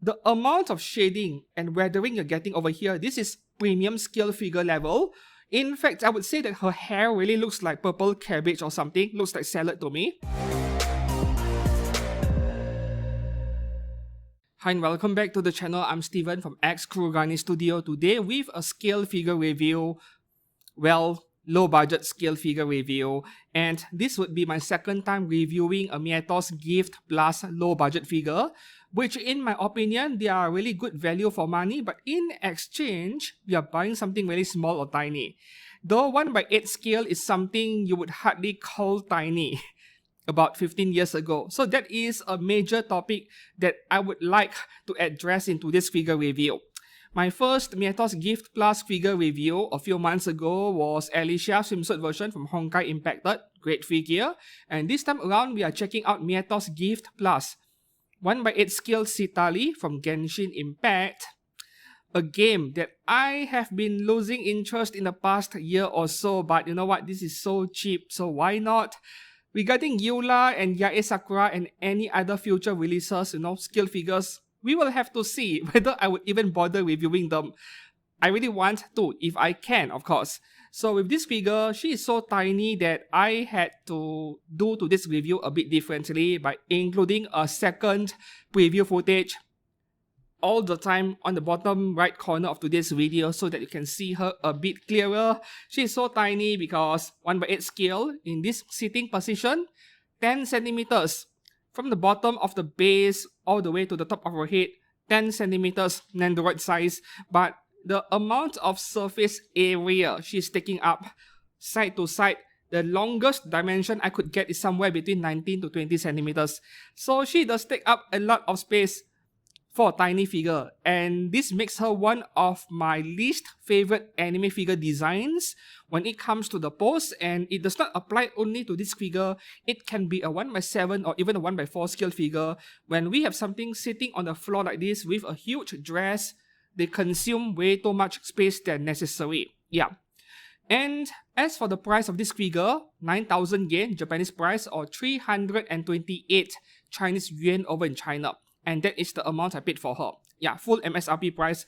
the amount of shading and weathering you're getting over here, this is premium scale figure level. In fact, I would say that her hair really looks like purple cabbage or something, looks like salad to me. Hi and welcome back to the channel. I'm Steven from X Kurugani Studio today with a scale figure review. Well, low budget scale figure review, and this would be my second time reviewing a Myethos Gift plus low budget figure, which in my opinion they are really good value for money, but in exchange we are buying something really small or tiny. The 1/8 scale is something you would hardly call tiny about 15 years ago. So that is a major topic that I would like to address into this figure review. My first Myethos Gift Plus figure review a few months ago was Alicia swimsuit version from Genshin Impact. Great figure. And this time around we are checking out Myethos Gift Plus 1/8 scale Citlali from Genshin Impact. A game that I have been losing interest in the past year or so, but you know what, this is so cheap, so why not? Regarding Eula and Yae Sakura and any other future releases, scale figures, we will have to see whether I would even bother reviewing them. I really want to, if I can, of course. So with this figure, she is so tiny that I had to do to this review a bit differently by including a second preview footage all the time on the bottom right corner of today's video so that you can see her a bit clearer. She is so tiny because 1/8 scale in this sitting position, 10 centimeters. From the bottom of the base all the way to the top of her head, 10 centimeters Nandroid size, but the amount of surface area she's taking up side to side, the longest dimension I could get is somewhere between 19 to 20 centimeters. So she does take up a lot of space for a tiny figure, and this makes her one of my least favorite anime figure designs when it comes to the pose, and it does not apply only to this figure. It can be a 1/7 or even a 1/4 scale figure. When we have something sitting on the floor like this with a huge dress, they consume way too much space than necessary. Yeah. And as for the price of this figure, 9,000 yen Japanese price or 328 Chinese yuan over in China. And that is the amount I paid for her. Yeah, full MSRP price.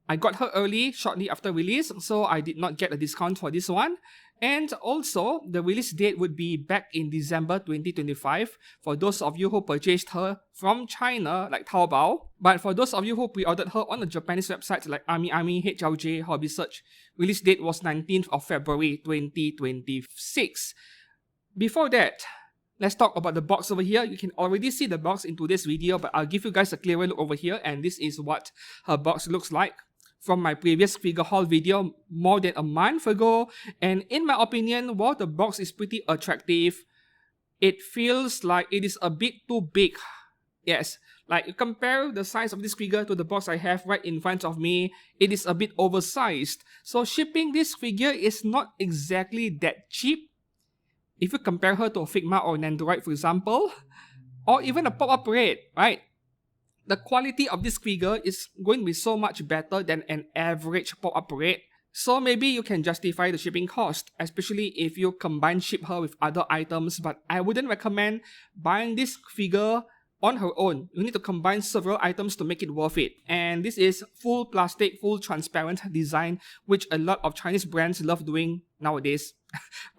I got her early, shortly after release, so I did not get a discount for this one. And also, the release date would be back in December 2025 for those of you who purchased her from China, like Taobao. But for those of you who pre-ordered her on the Japanese websites like AmiAmi, HLJ, Hobby Search, release date was 19th of February 2026. Before that, let's talk about the box over here. You can already see the box in today's video, but I'll give you guys a clearer look over here, and this is what her box looks like from my previous figure haul video more than a month ago. And in my opinion, while the box is pretty attractive, it feels like it is a bit too big. Yes, like you compare the size of this figure to the box I have right in front of me, it is a bit oversized. So shipping this figure is not exactly that cheap. If you compare her to a Figma or Nandroid, for example, or even a pop-up raid, right? The quality of this figure is going to be so much better than an average pop-up raid. So maybe you can justify the shipping cost, especially if you combine ship her with other items, but I wouldn't recommend buying this figure on her own. You need to combine several items to make it worth it. And this is full plastic, full transparent design, which a lot of Chinese brands love doing nowadays.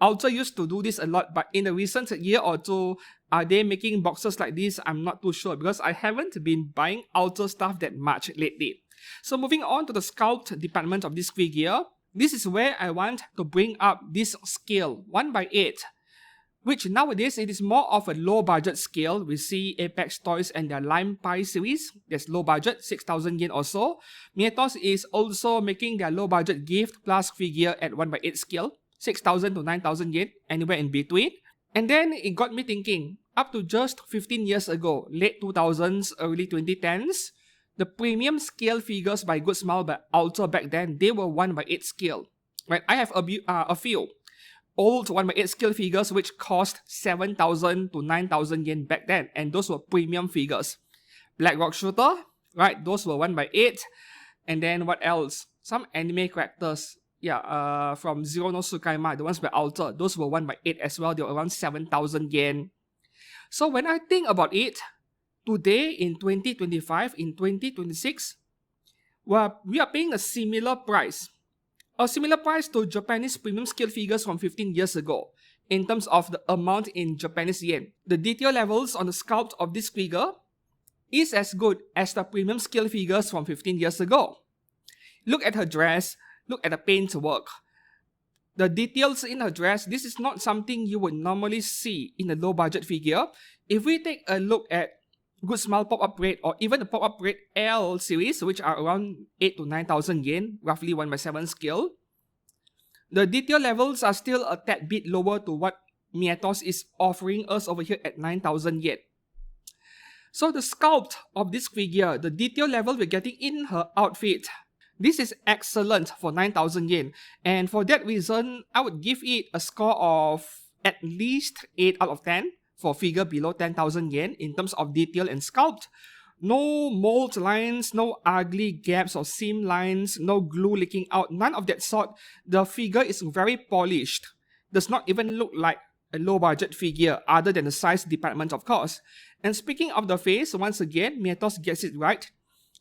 Ultra used to do this a lot, but in the recent year or two, are they making boxes like this? I'm not too sure because I haven't been buying Ultra stuff that much lately. So moving on to the Sculpt department of this figure, this is where I want to bring up this scale, 1/8. Which nowadays it is more of a low budget scale. We see Apex Toys and their Lime Pie series. That's low budget, 6,000 yen or so. Myethos is also making their low budget Gift Plus figure at 1/8 scale, 6,000 to 9,000 yen, anywhere in between. And then it got me thinking, up to just 15 years ago, late 2000s, early 2010s, the premium scale figures by Good Smile by Ultra back then, they were 1/8 scale. Right? I have a few old 1/8 scale figures which cost 7,000 to 9,000 yen back then, and those were premium figures. Black Rock Shooter, right? Those were 1/8. And then what else? Some anime characters. Yeah, from Zero no Tsukaima, the ones by Ultra, those were 1/8 as well. They were around 7,000 yen. So when I think about it, today in 2025, in 2026, we are paying a similar price. A similar price to Japanese premium scale figures from 15 years ago in terms of the amount in Japanese yen. The detail levels on the sculpt of this figure is as good as the premium scale figures from 15 years ago. Look at her dress, look at the paint work. The details in her dress, this is not something you would normally see in a low budget figure. If we take a look at Good Smile pop-up rate or even the pop-up rate L series, which are around 8 to 9,000 yen, roughly 1/7 scale, the detail levels are still a tad bit lower to what Myethos is offering us over here at 9,000 yen. So the sculpt of this figure, the detail level we're getting in her outfit, this is excellent for 9,000 yen. And for that reason, I would give it a score of at least 8 out of 10 for figure below 10,000 yen in terms of detail and sculpt. No mold lines, no ugly gaps or seam lines, no glue leaking out, none of that sort. The figure is very polished. Does not even look like a low budget figure other than the size department, of course. And speaking of the face, once again, Myethos gets it right.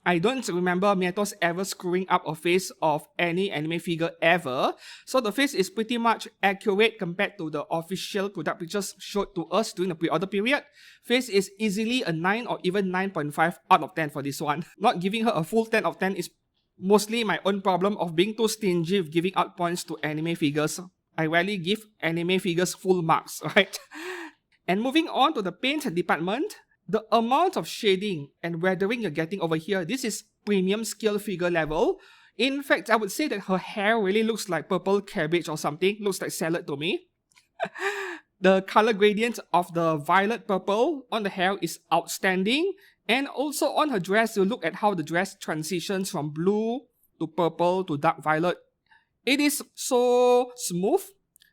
I don't remember Myethos ever screwing up a face of any anime figure ever. So the face is pretty much accurate compared to the official product pictures showed to us during the pre-order period. Face is easily a 9 or even 9.5 out of 10 for this one. Not giving her a full 10 of 10 is mostly my own problem of being too stingy with giving out points to anime figures. I rarely give anime figures full marks, right? And moving on to the paint department, the amount of shading and weathering you're getting over here, this is premium scale figure level. In fact, I would say that her hair really looks like purple cabbage or something. Looks like salad to me. The color gradient of the violet purple on the hair is outstanding. And also on her dress, you look at how the dress transitions from blue to purple to dark violet. It is so smooth.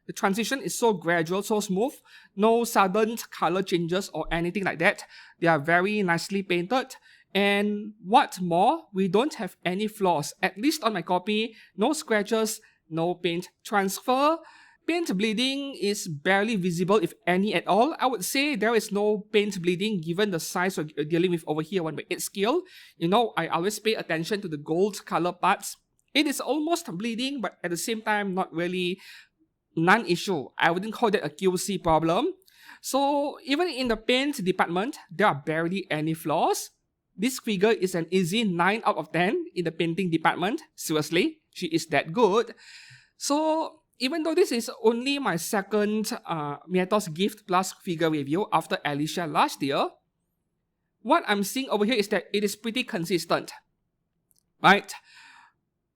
The transition is so gradual, so smooth. No sudden color changes or anything like that. They are very nicely painted. And what more, we don't have any flaws. At least on my copy, no scratches, no paint transfer. Paint bleeding is barely visible, if any at all. I would say there is no paint bleeding given the size we're dealing with over here, 1/8 scale. You know, I always pay attention to the gold color parts. It is almost bleeding, but at the same time, not really non-issue. I wouldn't call that a QC problem. So even in the paint department, there are barely any flaws. This figure is an easy 9 out of 10 in the painting department. Seriously, she is that good. So even though this is only my second Myethos Gift Plus figure review after Alicia last year, what I'm seeing over here is that it is pretty consistent, right?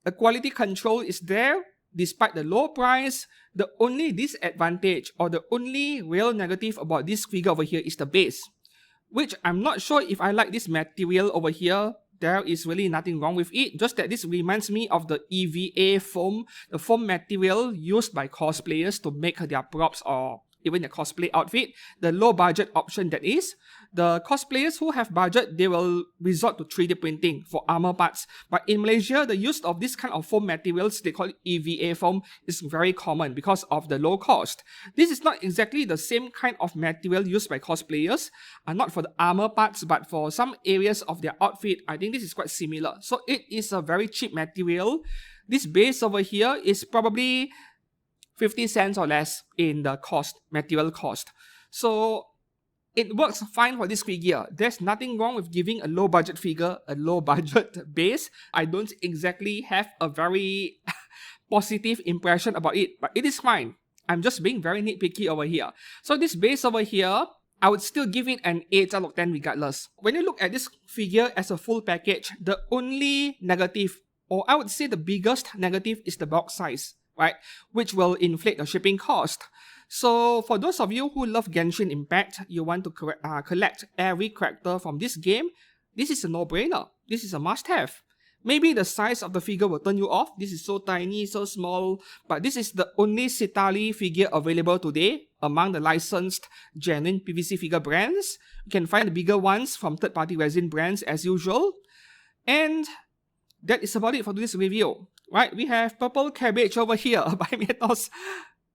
The quality control is there. Despite the low price, the only disadvantage or the only real negative about this figure over here is the base, which I'm not sure if I like this material over here. There is really nothing wrong with it, just that this reminds me of the EVA foam, the foam material used by cosplayers to make their props or even their cosplay outfit, the low budget option that is. The cosplayers who have budget, they will resort to 3D printing for armor parts. But in Malaysia, the use of this kind of foam materials, they call it EVA foam, is very common because of the low cost. This is not exactly the same kind of material used by cosplayers, not for the armor parts, but for some areas of their outfit. I think this is quite similar. So it is a very cheap material. This base over here is probably 50 cents or less in the cost, material cost. So it works fine for this figure. There's nothing wrong with giving a low budget figure a low budget base. I don't exactly have a very positive impression about it, but it is fine. I'm just being very nitpicky over here. So this base over here, I would still give it an 8 out of 10 regardless. When you look at this figure as a full package, the only negative, or I would say the biggest negative, is the box size, right? Which will inflate the shipping cost. So for those of you who love Genshin Impact, you want to collect every character from this game, this is a no-brainer. This is a must-have. Maybe the size of the figure will turn you off. This is so tiny, so small, but this is the only Citlali figure available today among the licensed genuine PVC figure brands. You can find the bigger ones from third-party resin brands as usual. And that is about it for this review. Right, we have Purple Cabbage over here by Myethos.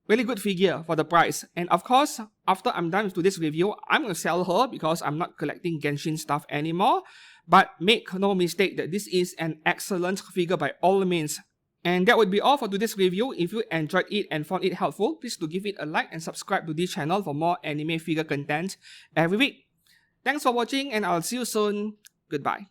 really good figure for the price. And of course, after I'm done with today's review, I'm going to sell her because I'm not collecting Genshin stuff anymore. But make no mistake that this is an excellent figure by all means. And that would be all for today's review. If you enjoyed it and found it helpful, please do give it a like and subscribe to this channel for more anime figure content every week. Thanks for watching and I'll see you soon. Goodbye.